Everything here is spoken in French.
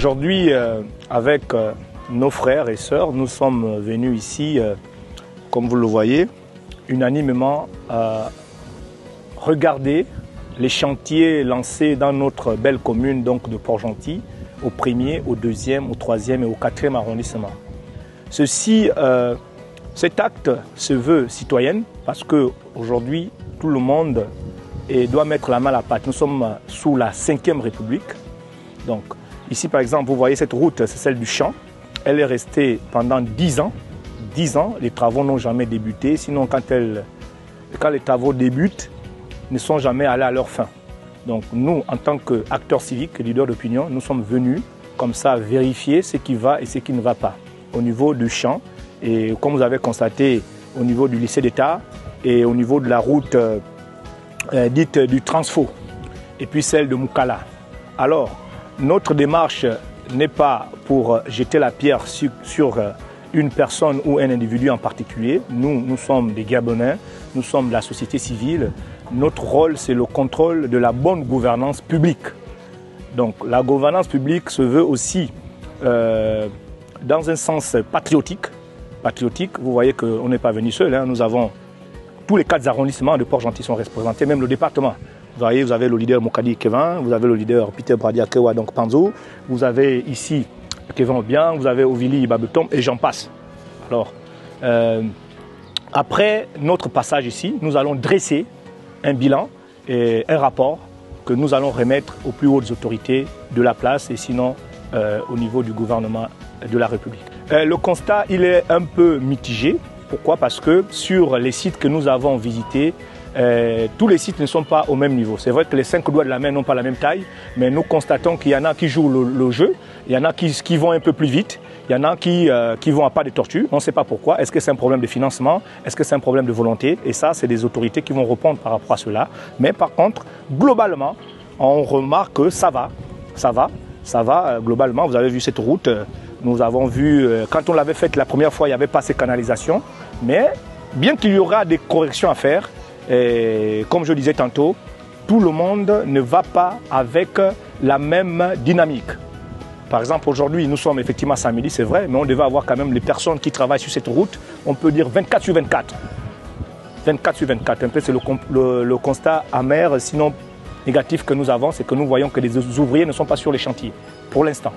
Aujourd'hui, avec nos frères et sœurs, nous sommes venus ici, comme vous le voyez, unanimement regarder les chantiers lancés dans notre belle commune donc de Port-Gentil, au 1er, au 2e, au 3e et au 4e arrondissement. Cet acte se veut citoyen parce qu'aujourd'hui, tout le monde doit mettre la main à la pâte. Nous sommes sous la 5e République. Donc, ici, par exemple, vous voyez cette route, c'est celle du champ. Elle est restée pendant 10 ans. 10 ans, les travaux n'ont jamais débuté. Sinon, quand les travaux débutent, ils ne sont jamais allés à leur fin. Donc, nous, en tant qu'acteurs civiques, leaders d'opinion, nous sommes venus comme ça vérifier ce qui va et ce qui ne va pas au niveau du champ. Et comme vous avez constaté, au niveau du lycée d'État et au niveau de la route dite du Transfo, et puis celle de Moukala. Alors, notre démarche n'est pas pour jeter la pierre sur une personne ou un individu en particulier. Nous sommes des Gabonais, nous sommes de la société civile. Notre rôle, c'est le contrôle de la bonne gouvernance publique. Donc, la gouvernance publique se veut aussi dans un sens patriotique. Vous voyez qu'on n'est pas venu seul, hein. Nous avons tous les 4 arrondissements de Port-Gentil sont représentés, même le département. Vous voyez, vous avez le leader Mokadi Kevin, vous avez le leader Peter Bradia Kewa, donc Panzo, vous avez ici Kevin Obiang, vous avez Ovili Babetom et j'en passe. Alors, après notre passage ici, nous allons dresser un bilan et un rapport que nous allons remettre aux plus hautes autorités de la place et sinon au niveau du gouvernement de la République. Le constat, il est un peu mitigé. Pourquoi? Parce que sur les sites que nous avons visités, tous les sites ne sont pas au même niveau. C'est vrai que les 5 doigts de la main n'ont pas la même taille, mais nous constatons qu'il y en a qui jouent le jeu, il y en a qui vont un peu plus vite, il y en a qui vont à pas de tortue. On ne sait pas pourquoi. Est-ce que c'est un problème de financement? Est-ce que c'est un problème de volonté? Et ça, c'est des autorités qui vont répondre par rapport à cela. Mais par contre, globalement, on remarque que ça va. Globalement, vous avez vu cette route. Nous avons vu, quand on l'avait faite la première fois, il n'y avait pas ces canalisations. Mais bien qu'il y aura des corrections à faire, et comme je disais tantôt, tout le monde ne va pas avec la même dynamique. Par exemple, aujourd'hui, nous sommes effectivement samedi, c'est vrai, mais on devait avoir quand même les personnes qui travaillent sur cette route, on peut dire 24 sur 24. 24 sur 24, un peu c'est le constat amer, sinon négatif que nous avons, c'est que nous voyons que les ouvriers ne sont pas sur les chantiers, pour l'instant.